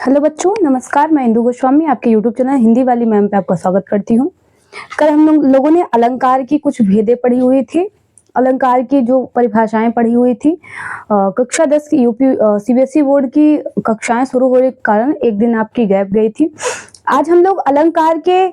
Hello बच्चों, नमस्कार। मैं इंदु गोस्वामी आपके यूट्यूब चैनल हिंदी वाली मैम पे आपका स्वागत करती हूँ। कल हम लोगों ने अलंकार की कुछ भेदें पढ़ी हुई थी, अलंकार की जो परिभाषाएं पढ़ी हुई थी। कक्षा 10 की यूपी सीबीएसई बोर्ड की कक्षाएं शुरू होने के कारण एक दिन आपकी गैप गई थी। आज हम लोग अलंकार के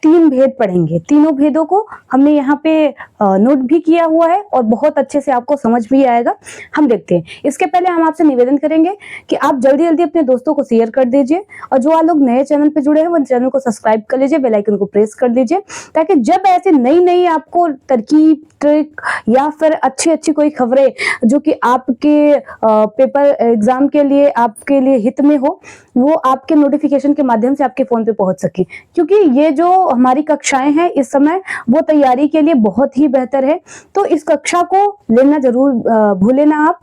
3 भेद पढ़ेंगे। तीनों भेदों को हमने यहाँ पे नोट भी किया हुआ है और बहुत अच्छे से आपको समझ भी आएगा। हम देखते हैं। इसके पहले हम आपसे निवेदन करेंगे कि आप जल्दी जल्दी अपने दोस्तों को शेयर कर दीजिए और जो आप लोग नए चैनल पे जुड़े हैं वो चैनल को सब्सक्राइब कर लीजिए, बेल आइकन को प्रेस कर दीजिए, ताकि जब ऐसे नई नई आपको तरकीब, ट्रिक या फिर अच्छी अच्छी कोई खबरें जो कि आपके पेपर एग्जाम के लिए आपके लिए हित में हो, वो आपके नोटिफिकेशन के माध्यम से आपके फोन पे पहुंच सके। क्योंकि ये जो हमारी कक्षाएं हैं इस समय वो तैयारी के लिए बहुत ही बेहतर है, तो इस कक्षा को लेना जरूर भूले ना आप।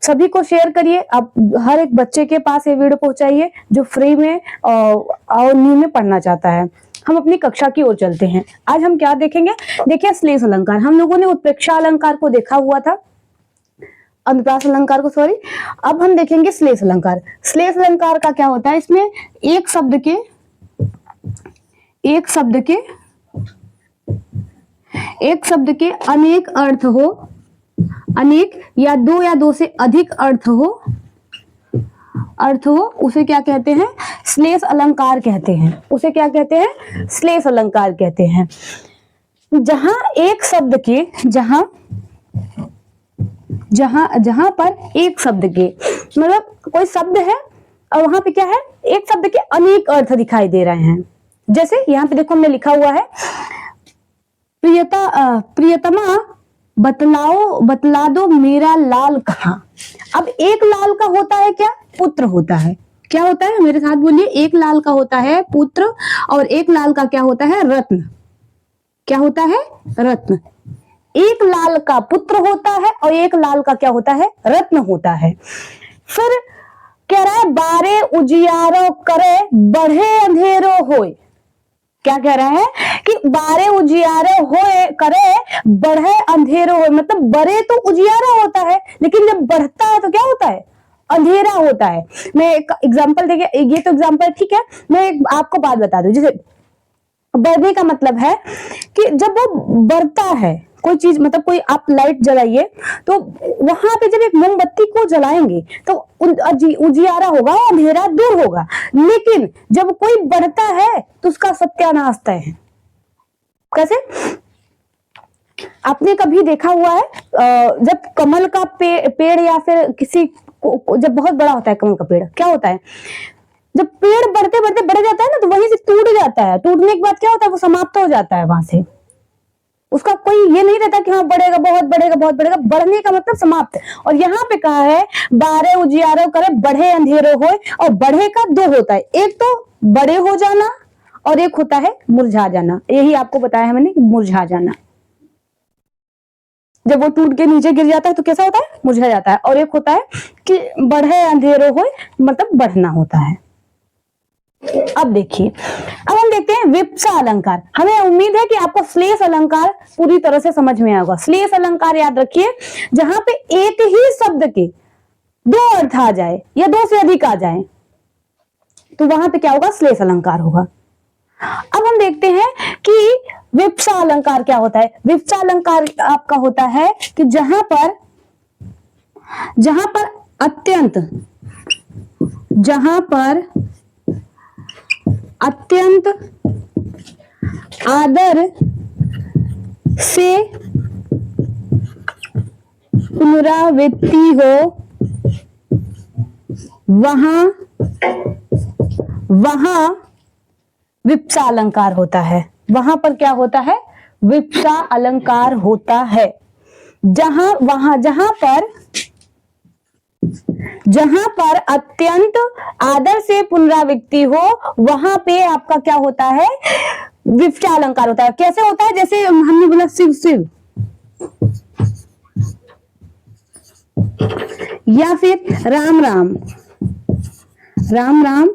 सभी को शेयर करिए, आप हर एक बच्चे के पास ये वीडियो पहुंचाइए जो फ्री में और न्यू में पढ़ना चाहता है। हम अपनी कक्षा की ओर चलते हैं। आज हम क्या देखेंगे? देखिए, श्लेष अलंकार। हम लोगों ने उत्प्रेक्षा अलंकार को देखा हुआ था, अनुप्रास अलंकार को, सॉरी। अब हम देखेंगे श्लेष अलंकार। श्लेष अलंकार का क्या होता है? इसमें एक शब्द के अनेक अर्थ हो, अनेक या दो से अधिक अर्थ हो, उसे क्या कहते हैं? श्लेष अलंकार कहते हैं। उसे क्या कहते हैं? श्लेष अलंकार कहते हैं। जहां एक शब्द के जहां पर एक शब्द के मतलब कोई शब्द है और वहां पे क्या है? एक शब्द के अनेक अर्थ दिखाई दे रहे हैं। जैसे यहाँ पे देखो हमने लिखा हुआ है, प्रियतमा बतला दो मेरा लाल कहाँ। अब एक लाल का होता है क्या? पुत्र होता है। क्या होता है? मेरे साथ बोलिए। एक लाल का होता है पुत्र और एक लाल का क्या होता है? रत्न। क्या होता है? रत्न। एक लाल का पुत्र होता है और एक लाल का क्या होता है? रत्न होता है। फिर कह रहा है, बारे उजियारो करे बढ़े अंधेरो होए। क्या कह रहा है? कि बारे उजियारे होए करे बढ़े अंधेरो होए। मतलब बड़े तो उजियारा होता है, लेकिन जब बढ़ता है तो क्या होता है? अंधेरा होता है। मैं एक एग्जांपल देखिए, ये तो एग्जांपल ठीक है, मैं आपको बात बता दूं। जैसे बढ़ने का मतलब है कि जब वो बढ़ता है कोई चीज, मतलब कोई आप लाइट जलाइए तो वहां पे जब एक मोमबत्ती को जलाएंगे तो उजियारा होगा, अंधेरा दूर होगा। लेकिन जब कोई बढ़ता है तो उसका सत्यानाश तय है। कैसे? आपने कभी देखा हुआ है जब कमल का पेड़ या फिर किसी जब बहुत बड़ा होता है कमल का पेड़, क्या होता है? जब पेड़ बढ़ते बढ़ते बढ़ जाता है ना तो वहीं से टूट जाता है। टूटने के बाद क्या होता है? वो समाप्त हो जाता है वहां से। उसका कोई ये नहीं रहता कि हाँ बढ़ेगा, बहुत बढ़ेगा, बहुत बढ़ेगा। बढ़ने का मतलब समाप्त है। और यहाँ पे कहा है, बारे उजियारो करे बढ़े अंधेरो होए। और बढ़े का दो होता है, एक तो बड़े हो जाना और एक होता है मुरझा जाना। यही आपको बताया है मैंने, मुरझा जाना। जब वो टूट के नीचे गिर जाता है तो कैसा होता है? मुरझा जाता है। और एक होता है कि बढ़े अंधेरो होए, मतलब बढ़ना होता है। अब देखिए, अब हम देखते हैं विप्सा अलंकार। हमें उम्मीद है कि आपको श्लेष अलंकार पूरी तरह से समझ में आएगा। श्लेष अलंकार याद रखिए, जहां पे एक ही शब्द के दो अर्थ आ जाए या दो से अधिक आ जाए तो वहां पे क्या होगा? श्लेष अलंकार होगा। अब हम देखते हैं कि विप्सा अलंकार क्या होता है। विप्सा अलंकार आपका होता है कि जहां पर अत्यंत आदर से पुनरावृत्ति हो, वहां विप्सा अलंकार होता है। वहां पर क्या होता है? विप्सा अलंकार होता है। जहां पर अत्यंत आदर से पुनरावृत्ति हो, वहां पे आपका क्या होता है? विप्सा अलंकार होता है। कैसे होता है? जैसे हमने बोला शिव शिव, या फिर राम राम, राम राम,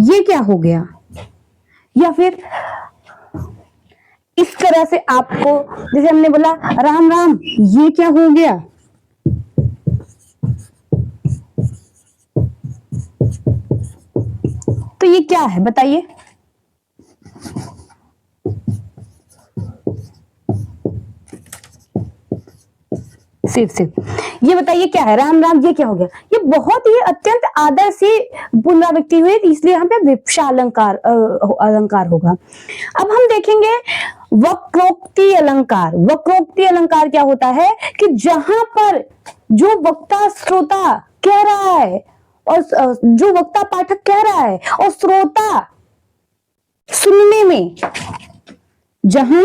ये क्या हो गया? या फिर इस तरह से आपको, जैसे हमने बोला राम राम, ये क्या हो गया? तो ये क्या है बताइए? शिव, ये बताइए क्या है? राम राम, ये क्या हो गया? ये बहुत ही अत्यंत आदर से पुनरावृत्ति हुई, इसलिए यहाँ पे विवक्षा अलंकार अलंकार होगा। अब हम देखेंगे वक्रोक्ति अलंकार। वक्रोक्ति अलंकार क्या होता है कि जहां पर जो वक्ता श्रोता कह रहा है और जो वक्ता पाठक कह रहा है और श्रोता सुनने में, जहां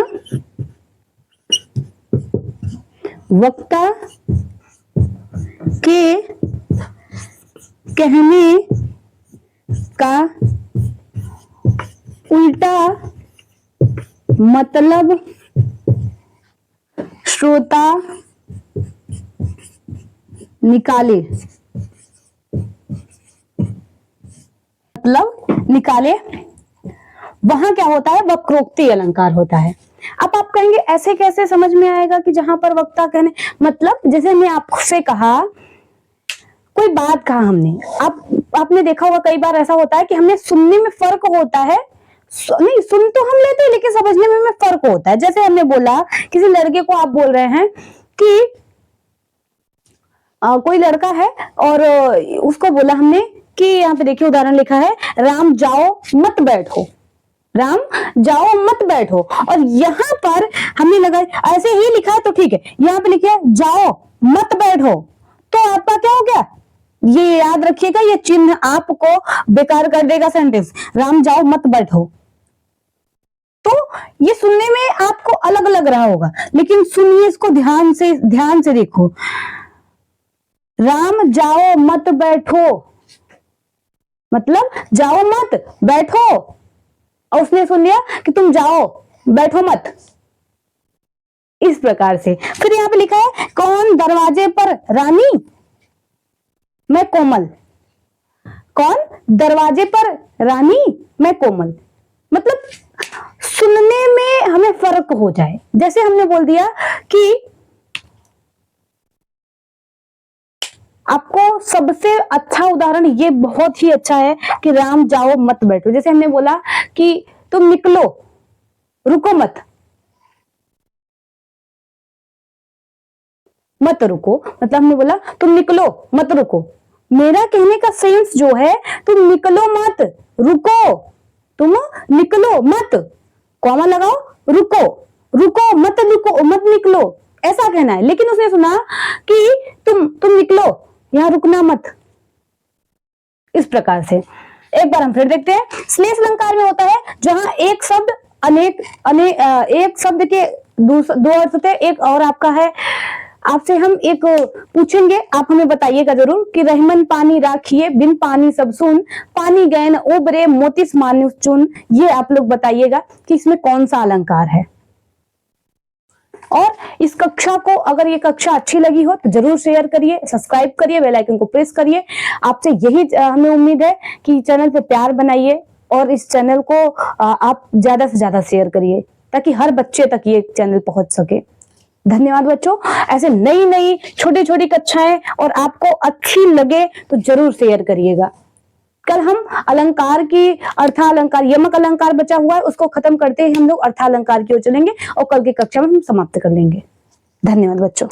वक्ता के कहने का उल्टा मतलब श्रोता निकाले, मतलब निकाले, वहां क्या होता है? वक्रोक्ति अलंकार होता है। अब आप कहेंगे ऐसे कैसे समझ में आएगा कि जहां पर वक्ता कहने, मतलब जैसे मैं आपसे कहा, कोई बात कहा हमने, आपने देखा होगा कई बार ऐसा होता है कि हमने सुनने में फर्क होता है, नहीं सुन तो हम लेते हैं लेकिन समझने में फर्क होता है। जैसे हमने बोला किसी लड़के को, आप बोल रहे हैं कि कोई लड़का है और उसको बोला हमने कि यहाँ पे देखिए उदाहरण लिखा है, राम जाओ मत बैठो, राम जाओ मत बैठो, और यहाँ पर हमने लगा ऐसे ही लिखा है तो ठीक है, यहाँ पे लिखा है जाओ मत बैठो, तो आपका क्या हो गया? ये याद रखिएगा, ये चिन्ह आपको बेकार कर देगा सेंटेंस, राम जाओ मत बैठो। तो ये सुनने में आपको अलग लग रहा होगा, लेकिन सुनिए इसको ध्यान से देखो, राम जाओ मत बैठो मतलब जाओ मत बैठो, और उसने सुन लिया कि तुम जाओ बैठो मत, इस प्रकार से। फिर यहां पे लिखा है कौन दरवाजे पर रानी मैं कोमल, कौन दरवाजे पर रानी मैं कोमल, मतलब सुनने में हमें फर्क हो जाए। जैसे हमने बोल दिया कि आपको सबसे अच्छा उदाहरण ये बहुत ही अच्छा है कि राम जाओ मत बैठो। जैसे हमने बोला कि तुम निकलो रुको मत, मत रुको मतलब हमने बोला तुम निकलो मत रुको, मेरा कहने का सेंस जो है तुम निकलो मत रुको, तुम निकलो मत, कॉमा लगाओ, रुको रुको मत रुको मत निकलो, ऐसा कहना है। लेकिन उसने सुना कि तुम निकलो, यहां रुकना मत, इस प्रकार से। एक बार हम फिर देखते हैं, श्लेष अलंकार में होता है जहां एक शब्द एक शब्द के दो अर्थ होते हैं। एक और आपका है, आपसे हम एक पूछेंगे, आप हमें बताइएगा जरूर कि रहमन पानी राखिए बिन पानी सब सुन, पानी गए न ओबरे मोतिस मानुष चुन, ये आप लोग बताइएगा कि इसमें कौन सा अलंकार है। और इस कक्षा को, अगर ये कक्षा अच्छी लगी हो तो जरूर शेयर करिए, सब्सक्राइब करिए, बेल आइकन को प्रेस करिए। आपसे यही हमें उम्मीद है कि चैनल पे प्यार बनाइए और इस चैनल को आप ज्यादा से ज्यादा शेयर करिए ताकि हर बच्चे तक ये चैनल पहुंच सके। धन्यवाद बच्चों। ऐसे नई छोटी छोटी कक्षाएं और आपको अच्छी लगे तो जरूर शेयर करिएगा। कल हम अलंकार की अर्थालंकार, यमक अलंकार बचा हुआ है, उसको खत्म करते ही हम लोग अर्थालंकार की ओर चलेंगे और कल की कक्षा में हम समाप्त कर लेंगे। धन्यवाद बच्चों।